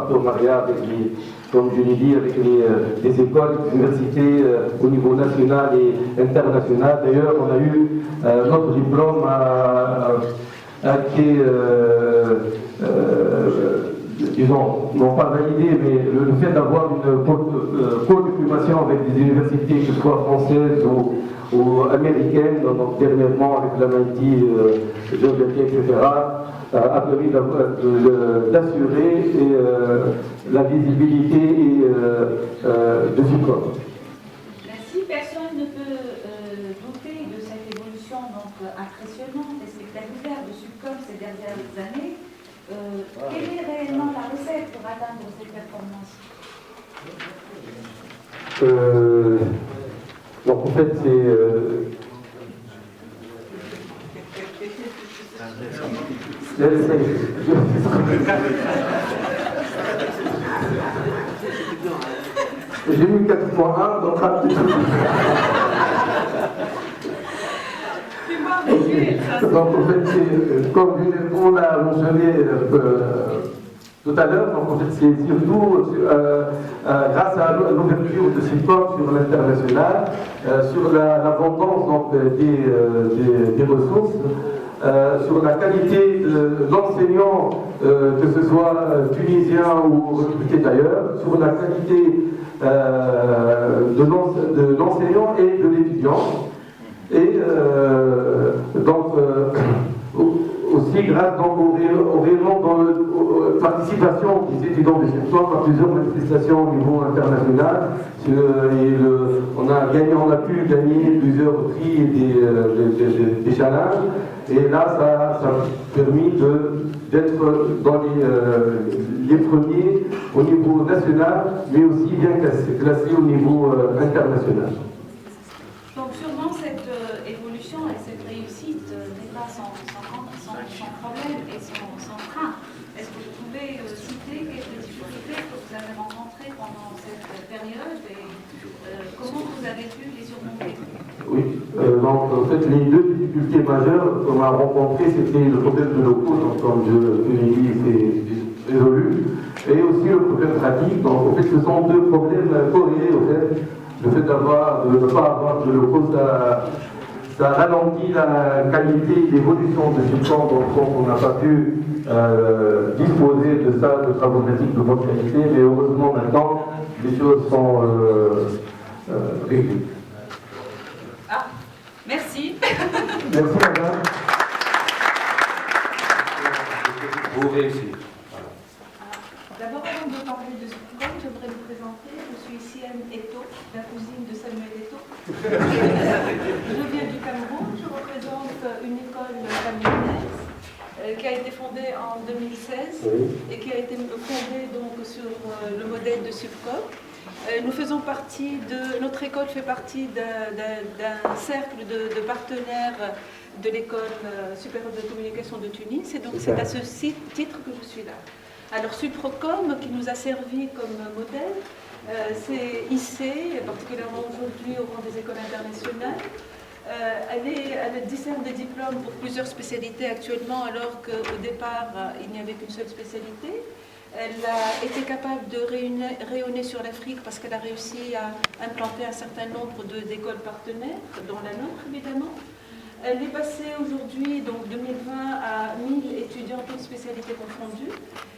partenariat avec comme je l'ai dit, avec les écoles, les universités au niveau national et international. D'ailleurs, on a eu notre diplôme a été, disons, non pas validé, mais le fait d'avoir une co-diplomation avec des universités, que ce soit françaises ou américaines, donc dernièrement avec la MIT, GEODET, etc., a permis d'assurer la visibilité de Subcom. Si personne ne peut douter de cette évolution donc, impressionnante et spectaculaire de Subcom ces dernières années, quelle est réellement la recette pour atteindre ces performances? Donc en fait c'est j'ai mis 4.1 donc donc en fait comme on l'a mentionné tout à l'heure, donc en fait c'est surtout grâce à l'ouverture de Subcom sur l'international, sur l'abondance donc, des ressources, sur la qualité de l'enseignant, que ce soit tunisien ou recruté d'ailleurs, sur la qualité de l'enseignant et de l'étudiant. Et donc aussi grâce donc, au réellement participation des étudiants de Subcom à plusieurs manifestations au niveau international. On a pu gagner plusieurs prix et des challenges. Et là, ça a permis d'être dans les premiers au niveau national, mais aussi bien classés au niveau international. Donc sûrement cette évolution et cette réussite n'est pas sans problème et sans frein. Est-ce que vous pouvez citer quelques difficultés que vous avez rencontrées pendant cette période et comment vous avez pu les surmonter? Oui, donc en fait les deux difficultés majeures qu'on a rencontrées, c'était le problème de locaux, donc comme je l'ai dit, c'est résolu, et aussi le problème pratique. Donc en fait ce sont deux problèmes corrélés au fait. Le fait de ne pas avoir de locaux, ça ralentit la qualité et l'évolution de Subcom, donc on n'a pas pu disposer de ça, de travaux pratiques de bonne qualité, mais heureusement maintenant les choses sont réglées. Ah, merci. Merci madame. Vous réussissez. D'abord, avant de parler de Subcom, j'aimerais vous présenter. Je suis Sienne Eto, la cousine de Samuel Eto. Je viens du Cameroun, je représente une école camerounaise qui a été fondée en 2016 et qui a été fondée donc, sur le modèle de Subcom. Notre école fait partie d'un cercle de partenaires de l'école supérieure de communication de Tunis et donc c'est à ce titre que je suis là. Alors Subcom, qui nous a servi comme modèle, c'est hissé, particulièrement aujourd'hui au rang des écoles internationales. Elle discerne des diplômes pour plusieurs spécialités actuellement, alors qu'au départ, il n'y avait qu'une seule spécialité. Elle a été capable de rayonner sur l'Afrique parce qu'elle a réussi à implanter un certain nombre d'écoles partenaires, dont la nôtre évidemment. Elle est passée aujourd'hui, donc 2020, à 1000 étudiants, toutes spécialités confondues.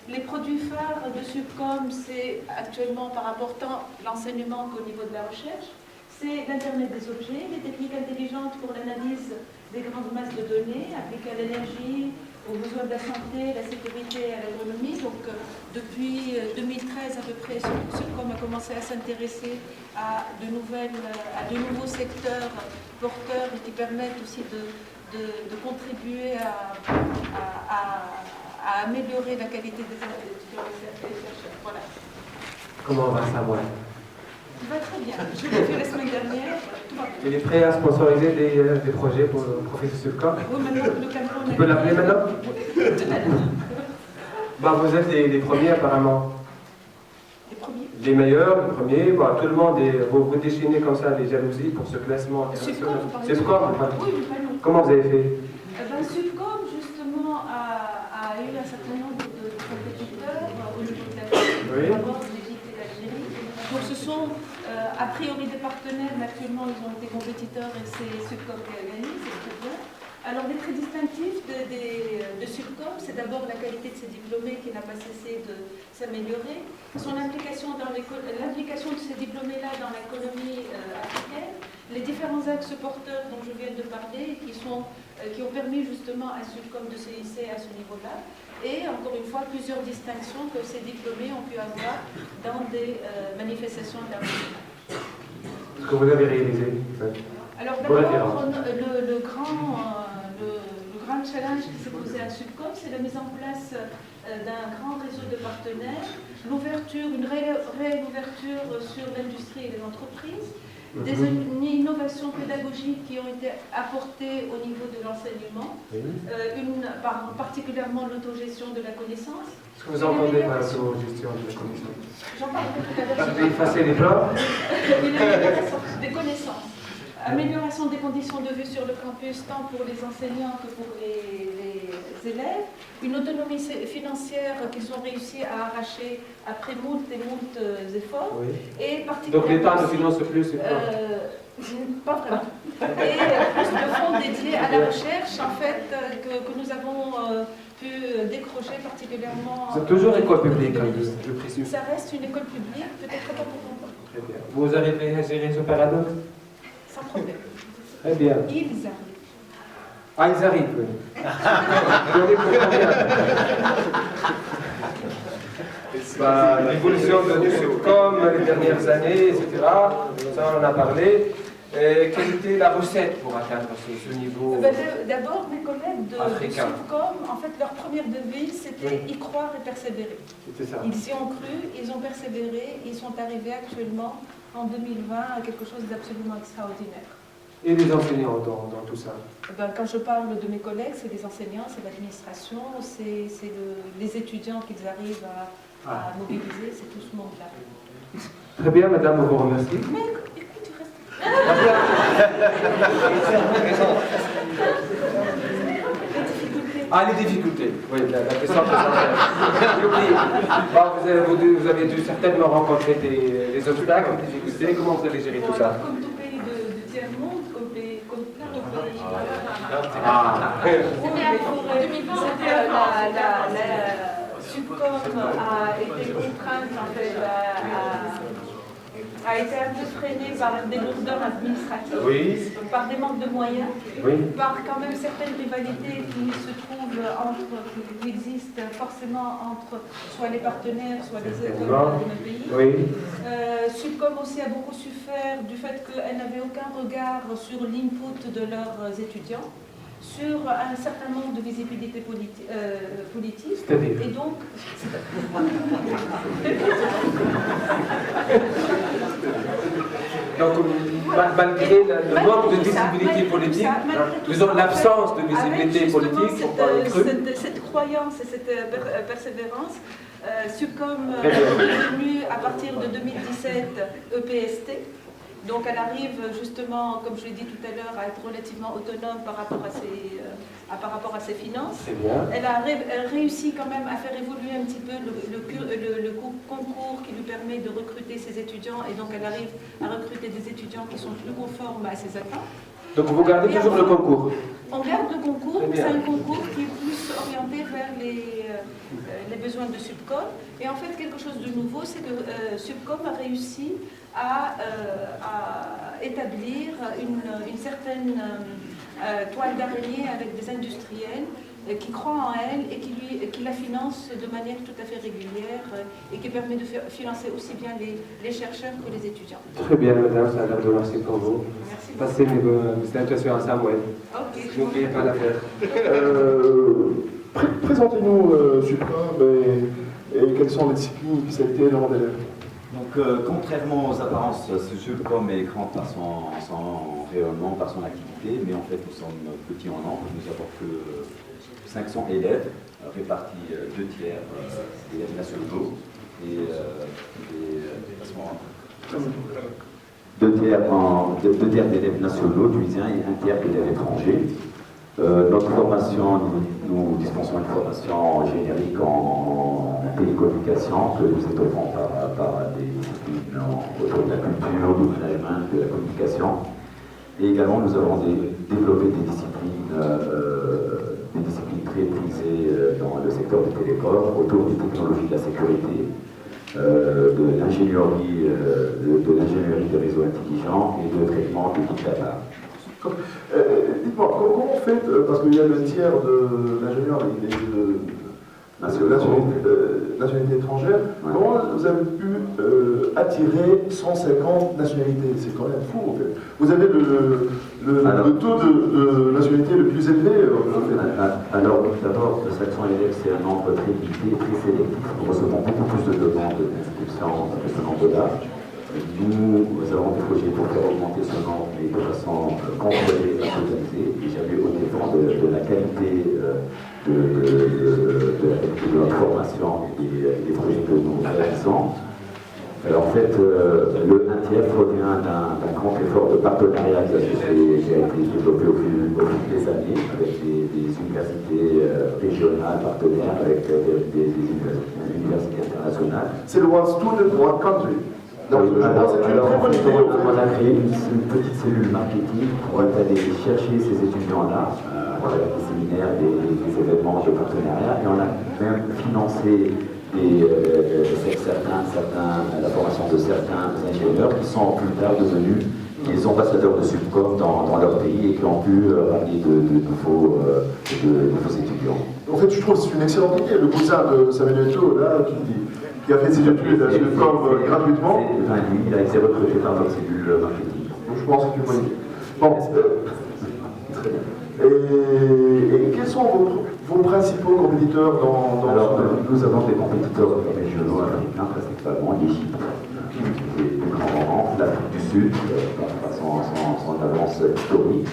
Les produits phares de Subcom, c'est actuellement par rapport tant l'enseignement qu'au niveau de la recherche. C'est l'Internet des objets, les techniques intelligentes pour l'analyse des grandes masses de données appliquées à l'énergie, aux besoins de la santé, la sécurité et à l'agronomie. Donc depuis 2013 à peu près, Subcom a commencé à s'intéresser à de nouveaux secteurs porteurs et qui permettent aussi de contribuer à améliorer la qualité des étudiants et des chercheurs. Voilà. Comment va savoir? Il va très bien. Je l'ai fait la semaine dernière. Tout va bien. Il est prêt à sponsoriser des projets pour le professeur Subcom? Oui, maintenant, le Cameroun. Tu peux l'appeler maintenant? Oui. Vous êtes les premiers apparemment. Les premiers. Les meilleurs, les premiers. Tout le monde, vous déchaînez comme ça les jalousies pour ce classement international. Subcom, oui, pas nous. Comment vous avez fait? Subcom, justement, a eu un certain nombre de compétiteurs au niveau de l'Afrique. Oui. d'abord l'Égypte et l'Algérie. Donc ce sont a priori des partenaires, mais actuellement ils ont été compétiteurs et c'est Subcom qui a gagné, c'est très bien. Alors les traits distinctifs de Subcom, c'est d'abord la qualité de ses diplômés qui n'a pas cessé de s'améliorer, son implication dans l'implication de ces diplômés-là dans l'économie africaine, les différents axes porteurs dont je viens de parler qui ont permis justement à Subcom de se hisser à ce niveau-là, et encore une fois plusieurs distinctions que ces diplômés ont pu avoir dans des manifestations internationales. Ce que vous avez réalisé. Alors Bonne d'abord, référence. le grand challenge qui s'est posé à Subcom, c'est la mise en place d'un grand réseau de partenaires, une réelle ouverture sur l'industrie et les entreprises, des innovations pédagogiques qui ont été apportées au niveau de l'enseignement, particulièrement l'autogestion de la connaissance. Ce que vous entendez par l'autogestion de la connaissance? J'en parlerai tout à l'heure. Vous avez effacé les plans? Des connaissances. Amélioration des conditions de vie sur le campus, tant pour les enseignants que pour les élèves. Une autonomie financière qu'ils ont réussi à arracher après moult et moult efforts. Oui. Et particulièrement Donc l'État ne finance plus, c'est pas vraiment. Et plus le fonds dédié à la recherche, en fait, que nous avons pu décrocher particulièrement. C'est toujours école publique, je précise. Ça reste une école publique, peut-être pas pour longtemps. Très bien. Vous arrivez à gérer ce paradoxe? Sans problème. Très bien. Ils arrivent. Ah, ils arrivent, oui. On est pour combien? L'évolution de Subcom, les dernières années, etc. Ça, on en a parlé. Quelle était la recette pour atteindre ce niveau? D'abord, mes collègues de Subcom, en fait, leur première devise, c'était y croire et persévérer. C'était ça. Ils y ont cru, ils ont persévéré, ils sont arrivés actuellement, en 2020, à quelque chose d'absolument extraordinaire. Et les enseignants dans tout ça? Quand je parle de mes collègues, c'est les enseignants, c'est l'administration, c'est les étudiants qu'ils arrivent à mobiliser, c'est tout ce monde-là. Très bien, madame, je vous remercie. Mais écoute, tu restes. Ah, les difficultés. Oui, la question que vous avez dû certainement rencontrer des obstacles, des difficultés. Comment vous allez gérer tout ça? Comme tout pays de tiers-monde, comme plein de pays. En 2020, Subcom a été contrainte, en fait, a été un peu freinée par des lourdeurs administratives, Oui. par des manques de moyens, Oui. par quand même certaines rivalités qui se trouvent qui existent forcément entre soit les partenaires, soit les écoles de nos pays. Oui. Subcom aussi a beaucoup souffert du fait qu'elle n'avait aucun regard sur l'input de leurs étudiants, sur un certain nombre de visibilité politique. C'est-à-dire? Et donc, Donc, malgré le manque de visibilité politique, disons l'absence de visibilité politique, pour pas le truc. Cette croyance et cette persévérance, Subcom est devenue à partir de 2017 EPST. Donc elle arrive justement, comme je l'ai dit tout à l'heure, à être relativement autonome par rapport à ses finances. Elle réussit quand même à faire évoluer un petit peu le concours qui lui permet de recruter ses étudiants, et donc elle arrive à recruter des étudiants qui sont plus conformes à ses attentes. Donc vous gardez toujours le concours? On garde le concours, mais c'est un concours qui est plus orienté vers les besoins de Subcom. Et en fait, quelque chose de nouveau, c'est que Subcom a réussi à établir une certaine toile d'araignée avec des industriels qui croient en elle et qui la financent de manière tout à fait régulière et qui permet de financer aussi bien les chercheurs que les étudiants. Très bien, madame, ça a l'air de marcher pour vous. Merci. Passez mes salutations à Samuel. Ok. N'oubliez pas l'affaire. Présentez-nous Subcom et quelles sont les disciplines qui s'étaient lors d'élèves. Donc, contrairement aux apparences, ce Subcom est grand par son rayonnement, par son activité, mais en fait, nous sommes petits en nombre. Nous n'avons que 500 élèves, répartis 2 tiers d'élèves nationaux et 2 tiers d'élèves nationaux, tunisiens, et 1 tiers d'élèves étrangers. Notre formation, nous dispensons une formation générique en télécommunications que nous étoffons par des disciplines autour de la culture, du management, de la communication. Et également, nous avons développé des disciplines très prisées dans le secteur du télécom, autour des technologies de la sécurité, de l'ingénierie des réseaux intelligents et de traitement de big data. Dites-moi, comment vous faites, parce qu'il y a le tiers de l'ingénieur, il est de nationalité étrangère, ouais. Comment vous avez pu attirer 150 nationalités? C'est quand même fou, en fait. Vous avez le taux de nationalité le plus élevé en fait. Alors, d'abord, le 700 c'est un nombre très limité, très sélectif. Nous recevons beaucoup plus de demandes d'inscription que ce nombre-là. Nous avons des projets pour faire augmenter ce nombre, mais de façon contrôlée et organisée, et jamais au dépend de la qualité de notre formation et des projets que nous réalisons. Alors, en fait, le NTF provient d'un grand effort de partenariat qui a été développé au fil des années avec des universités régionales partenaires, avec des universités internationales. C'est le One Student, One Country. Donc, je pense que c'est une très bonne idée. On a créé une petite cellule marketing pour aller chercher ces étudiants-là, à travers des séminaires, des événements de partenariat, et on a même financé la formation de certains ingénieurs qui sont plus tard devenus des ambassadeurs de Subcom dans leur pays et qui ont pu ramener de nouveaux étudiants. En fait, je trouve que c'est une excellente idée. Le cousin de Samuel Eto'o, là, qui a fait ses études à Subcom gratuitement. Il a été recruté par notre cellule marketing. Donc, je pense que c'est une bonne idée. Bon, très bien. Et quels sont vos principaux compétiteurs dans Alors, ce... nous avons des compétiteurs régionaux africains, principalement l'Égypte, qui est le grand moment, l'Afrique du Sud, par son avance historique.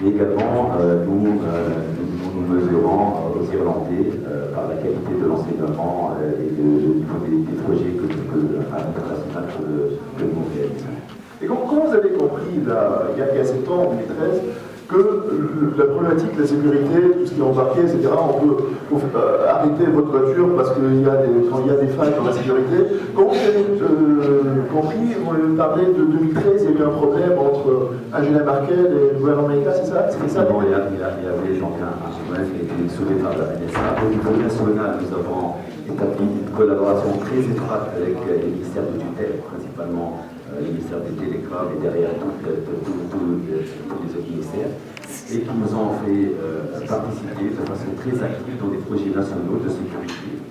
Mais également, nous mesurons aux Irlandais par la qualité de l'enseignement et du niveau des projets à l'international que nous réalisons. Et comment vous avez compris, il y a 7 ans, en 2013, que la problématique de la sécurité, tout ce qui est embarqué, etc., on peut arrêter votre voiture parce qu'il quand il y a des failles dans la sécurité. Comment vous avez compris, vous parlez de 2013, il y a eu un problème entre Angela Merkel et le gouvernement américain, c'est ça? Il y avait donc un problème qui a été soulevé par la NSA. Au niveau national, nous avons établi une collaboration très étroite avec les ministères de tutelle, principalement le ministère des Télécoms et derrière tous les autres ministères, et qui nous ont fait participer de façon très active dans des projets nationaux de sécurité.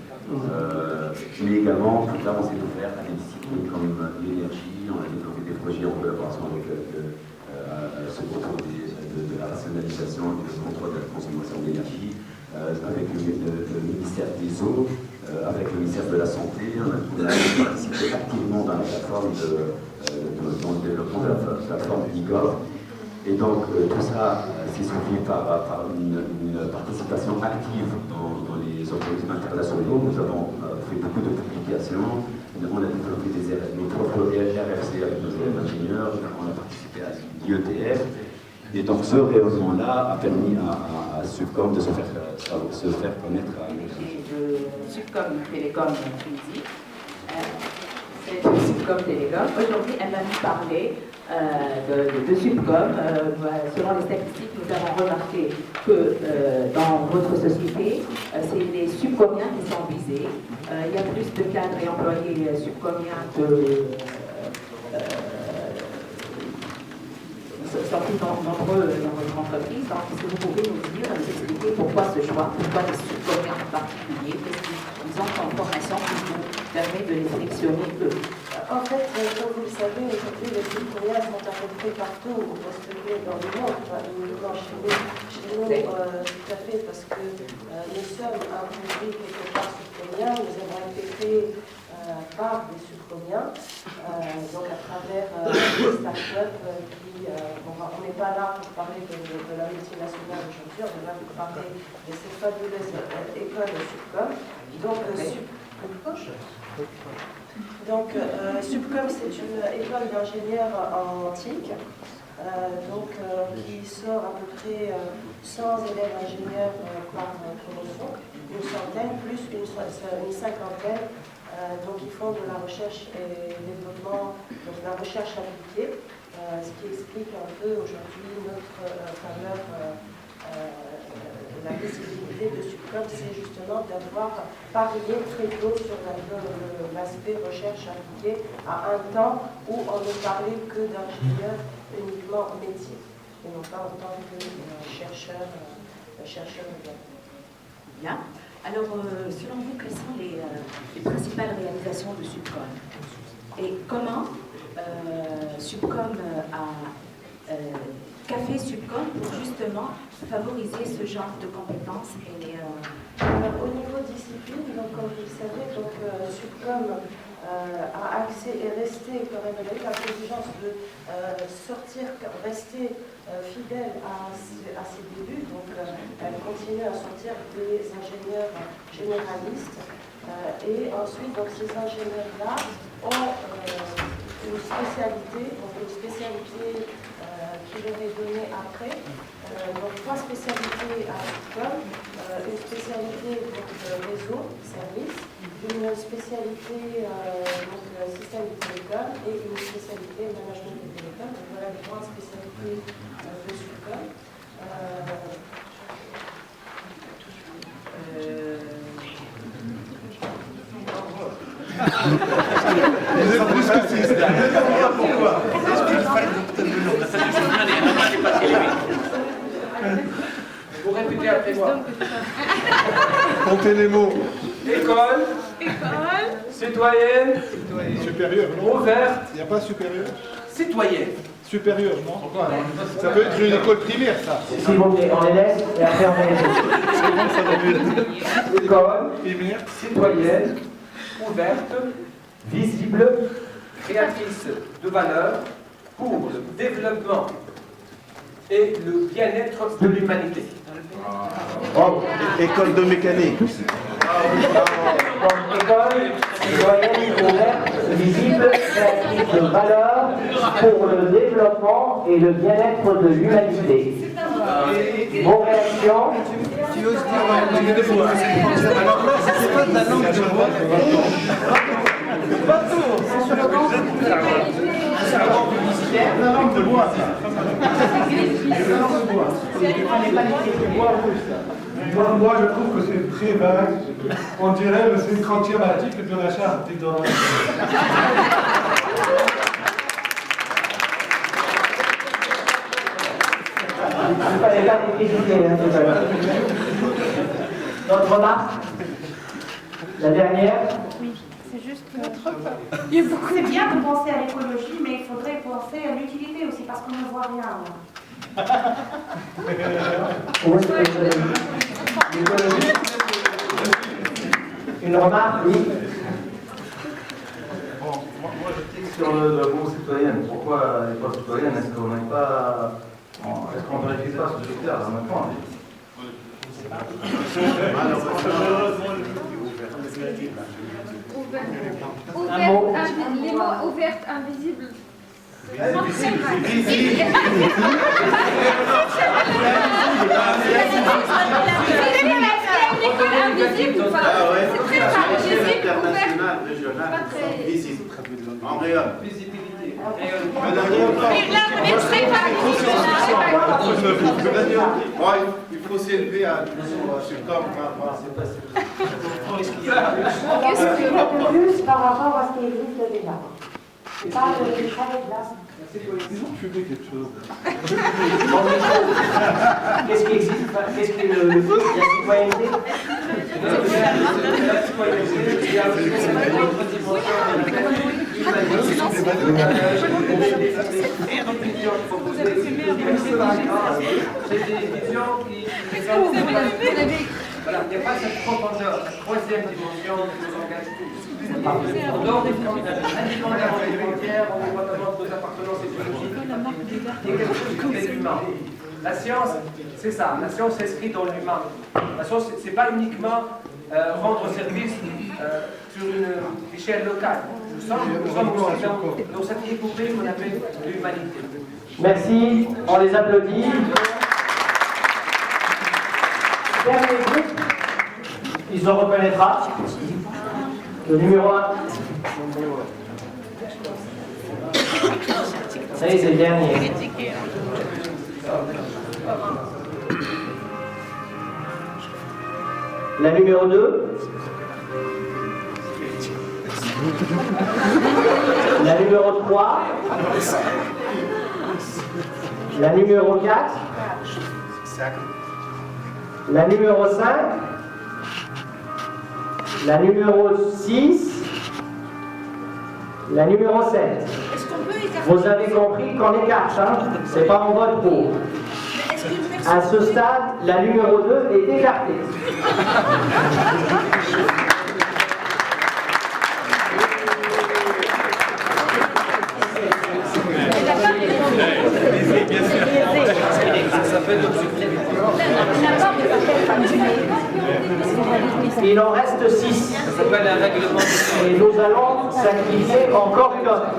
Mais également, plus tard, on s'est ouvert à des disciplines comme l'énergie, on a développé des projets en collaboration avec ce contrôle de la rationalisation et du contrôle de la consommation d'énergie, avec le ministère des eaux, avec le ministère de la Santé. On a participé activement dans la plateforme dans le développement de la plateforme IGOV. Et donc tout ça s'est suivi par une participation active dans les organismes internationaux. Nous avons fait beaucoup de publications. On a développé nos propres RFC avec nos élèves ingénieurs. On a participé à l'IETF. Et donc ce rayonnement-là a permis à Subcom de se faire connaître à Subcom Télécom Tunisie. C'est Subcom Télécom. Aujourd'hui, elle va nous parler de Subcom. Selon les statistiques, nous avons remarqué que dans votre société, c'est les subcomiens qui sont visés. Il y a plus de cadres et employés subcomiens sont plus nombreux dans votre entreprise. Donc, est-ce que vous pouvez nous expliquer pourquoi ce choix, pourquoi les subcomiens en particulier, qu'est-ce qu'ils ont en formation qui vous permet de les sélectionner eux? En fait, comme vous le savez, aujourd'hui, les subcomiens sont à peu près partout dans le monde, pas uniquement chez nous. Chez nous, tout à fait, parce que nous sommes un public quelque part subcomien, nous avons été créés par des subcomiens, donc à travers des startups qui, on n'est pas là pour parler de la multinationale aujourd'hui, on est là pour parler de ces fabuleuses écoles subcom. Donc, Subcom, c'est une école d'ingénieurs en TIC, qui sort à peu près 100 élèves ingénieurs par promotion. une centaine, plus une cinquantaine. Donc ils font de la recherche et développement, donc de la recherche appliquée, ce qui explique un peu aujourd'hui notre faveur. La visibilité de Subcom, c'est justement d'avoir parié très tôt sur l'aspect recherche appliquée à un temps où on ne parlait que d'ingénieurs uniquement métier et non pas en tant que chercheur Bien. Alors, selon vous, quelles sont les principales réalisations de Subcom? Et comment Subcom qu'a fait Subcom pour justement favoriser ce genre de compétences Alors, au niveau discipline, donc, comme vous le savez, donc, Subcom a accès et resté quand même, elle a eu la exigence de rester fidèle à ses débuts, donc elle continue à sortir des ingénieurs généralistes et ensuite donc, ces ingénieurs-là ont une spécialité qui leur est donnée après. Donc 3 spécialités à Subcom, une spécialité donc, réseau, service, une spécialité donc, système de télécom et une spécialité management de télécom. Donc voilà les 3 spécialités de Subcom. Vous êtes plus que 6 pourquoi? Vous répétez après moi. Comptez les mots. École. Citoyenne. Supérieur, non? Ouverte. Il n'y a pas supérieur? Citoyenne. Supérieur, non? Ça peut être une école primaire, ça. S'il vous plaît, on les laisse et après on les laisse. C'est bon, ça va mieux. École. Primaire. Citoyenne. Ouverte. Visible. Créatrice de valeur pour le développement et le bien-être de l'humanité. Bon, École de mécanique. donc école, citoyenne, ouverte, visible, créatrice de valeur pour le développement et le bien-être de l'humanité. Vos réactions? Tu oses dire alors là, c'est pas de la langue de bois. Pas tout. C'est la langue de bois, ça. Moi, je trouve que c'est très vague. On dirait que c'est une 30e article de la charte des droits. Il ne fallait pas vous critiquer, hein, tout à l'heure. D'autres remarques? La dernière? Oui, c'est juste que... C'est bien de penser à l'écologie, mais il faudrait penser à l'utilité aussi, parce qu'on ne voit rien. Où est-ce que l'écologie? Une remarque, oui? Bon, moi je tique sur le mot citoyenne. Pourquoi elle n'est pas citoyenne? Est-ce qu'on n'est pas. Est-ce qu'on ne vérifie pas ce critère en même temps? Les mots ouverte, invisible. En réel. Il faut s'élever à Subcom. Qu'est-ce qu'il y a de plus par rapport à ce qui existe déjà? C'est pas le détail là. Ils ont publié quelque chose. Qu'est-ce qui existe? Qu'est-ce qui est le foot? La citoyenneté? La citoyenneté, il y a aussi une autre dimension. C'est des visions qui présentent. Voilà, il n'y a pas cette profondeur, cette troisième dimension qui nous engage tous. En dehors des indépendamment des frontières, indépendamment de nos appartenances écologiques, il y a quelque chose qui est l'humain. La science, c'est ça, la science s'inscrit dans l'humain. La science, ce n'est pas uniquement rendre service sur une échelle locale. Nous sommes aussi dans cette épopée qu'on appelle l'humanité. Merci, on les applaudit. Dernier groupe. Il se reconnaîtra. Le numéro 1. Ça y est, c'est le dernier. La numéro 2. La numéro 3. La numéro 4. La numéro 5. La numéro 6. La numéro 7. Vous avez compris qu'on écarte, hein? C'est pas en vote pour. À ce stade, la numéro 2 est écartée. Il en reste 6. Et nous allons sacrifier encore une autre.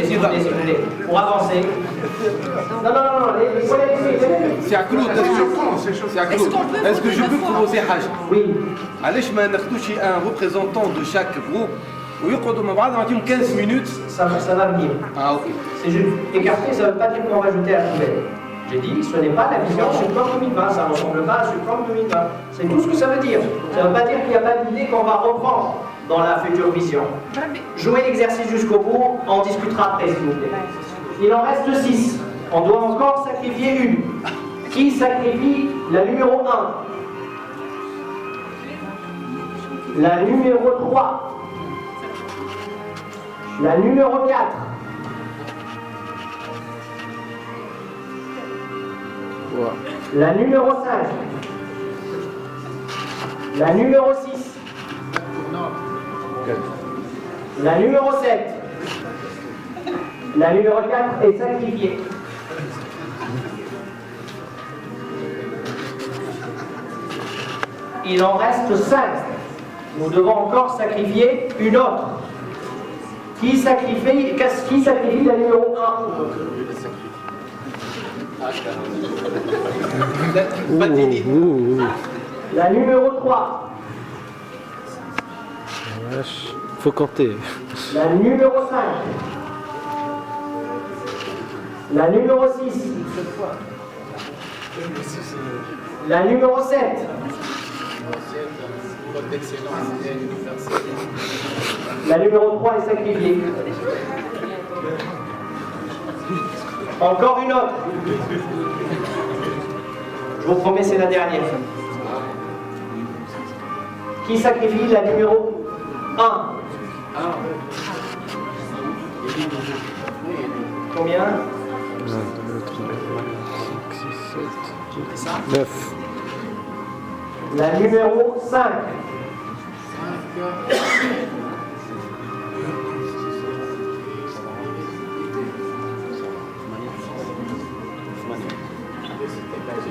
S'il vous plaît. Pour avancer. Non, C'est à Claude, c'est à Claude. Est-ce que je peux proposer Haj? Oui. Allez, je m'ai un représentant de chaque groupe. Oui, on 15 minutes. Ça va venir. Ah, ok. C'est juste écarté, ça ne veut pas dire qu'on va jeter à la poubelle. J'ai dit, ce n'est pas la vision Subcom 2020, ça ne ressemble pas à Subcom 2020. C'est tout ce que ça veut dire. Ça ne veut pas dire qu'il n'y a pas d'idée qu'on va reprendre dans la future vision. Jouez l'exercice jusqu'au bout, on discutera après, s'il vous plaît. Il en reste 6. On doit encore sacrifier une. Qui sacrifie la numéro 1? La numéro 3. La numéro 4. La numéro 5. La numéro 6. La numéro 7. La numéro 4 est sacrifiée. Il en reste 5. Nous devons encore sacrifier une autre. Qui sacrifie la numéro 1? La numéro 3. Faut compter. La numéro 5. La numéro 6. La numéro 7. La numéro 3 est sacrifiée. Encore une autre. Je vous promets, c'est la dernière. Qui sacrifie la numéro 1? Combien? 1, 2, 3, 4, 5, 6, 7, 9. La numéro 5.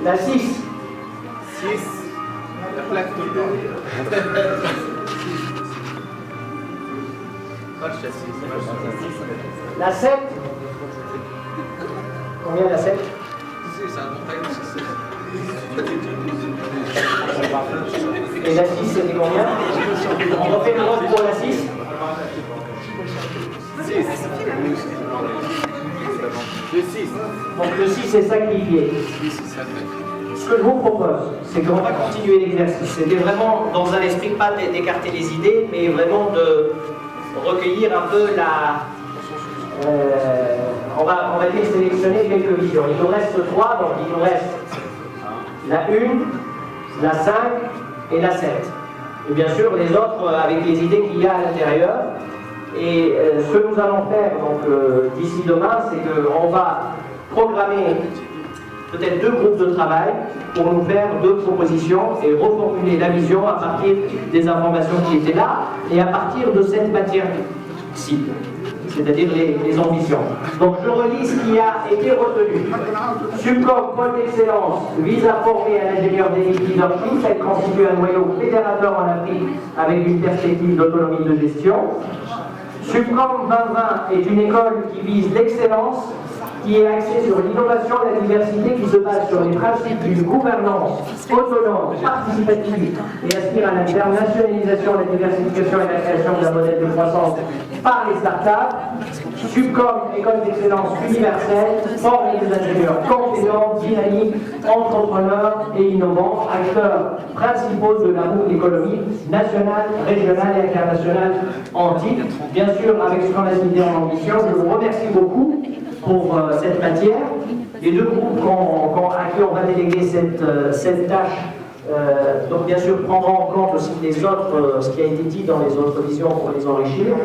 La 6. 6. La plaque de La 7. Combien la 7? Et la 6, c'était combien? On refait le vote pour la 6. 6. Le 6. Donc le 6 est sacrifié. Ce que je vous propose, c'est qu'on va continuer l'exercice. C'était vraiment dans un esprit pas d'écarter les idées, mais vraiment de recueillir un peu la... on va essayer de sélectionner quelques visions. Il nous reste 3, donc il nous reste la 1, la 5 et la 7. Et bien sûr, les autres avec les idées qu'il y a à l'intérieur. Et ce que nous allons faire d'ici demain, c'est qu'on va programmer peut-être 2 groupes de travail pour nous faire 2 propositions et reformuler la vision à partir des informations qui étaient là et à partir de cette matière-ci, c'est-à-dire les ambitions. Donc je relis ce qui a été retenu. Subcom, pôle d'excellence, vise à former un ingénieur d'élite leadership. Elle constitue un noyau fédérateur en Afrique avec une perspective d'autonomie de gestion. Subcom 2020 est une école qui vise l'excellence qui est axé sur l'innovation et la diversité, qui se base sur les principes d'une gouvernance autonome, participative et aspire à l'internationalisation, la diversification et la création d'un modèle de croissance par les startups. Subcom, école d'excellence universelle, forme des ingénieurs compétents, dynamiques, entrepreneurs et innovants, acteurs principaux de la roue économique nationale, régionale et internationale en titre. Bien sûr, avec ce qu'on a cité en ambition, je vous remercie beaucoup pour cette matière. Les deux groupes à qui on va déléguer cette tâche, donc bien sûr prendront en compte aussi les autres, ce qui a été dit dans les autres visions pour les enrichir.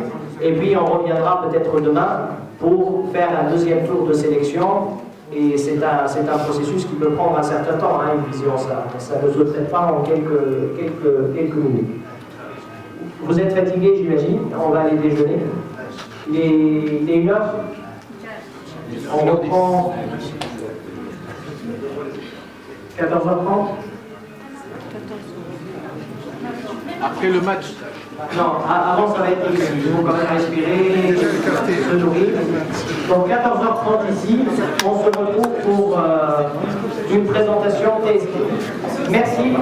Et puis on reviendra peut-être demain pour faire un deuxième tour de sélection. Et c'est un processus qui peut prendre un certain temps, hein, une vision, ça ne se traite pas en quelques minutes. Vous êtes fatigués, j'imagine, on va aller déjeuner. Il est 1h. On reprend 14h30. Après le match. Non, avant ça va être difficile. Il faut quand même respirer, se nourrir. Donc 14h30 ici, on se retrouve pour une présentation TST. Merci.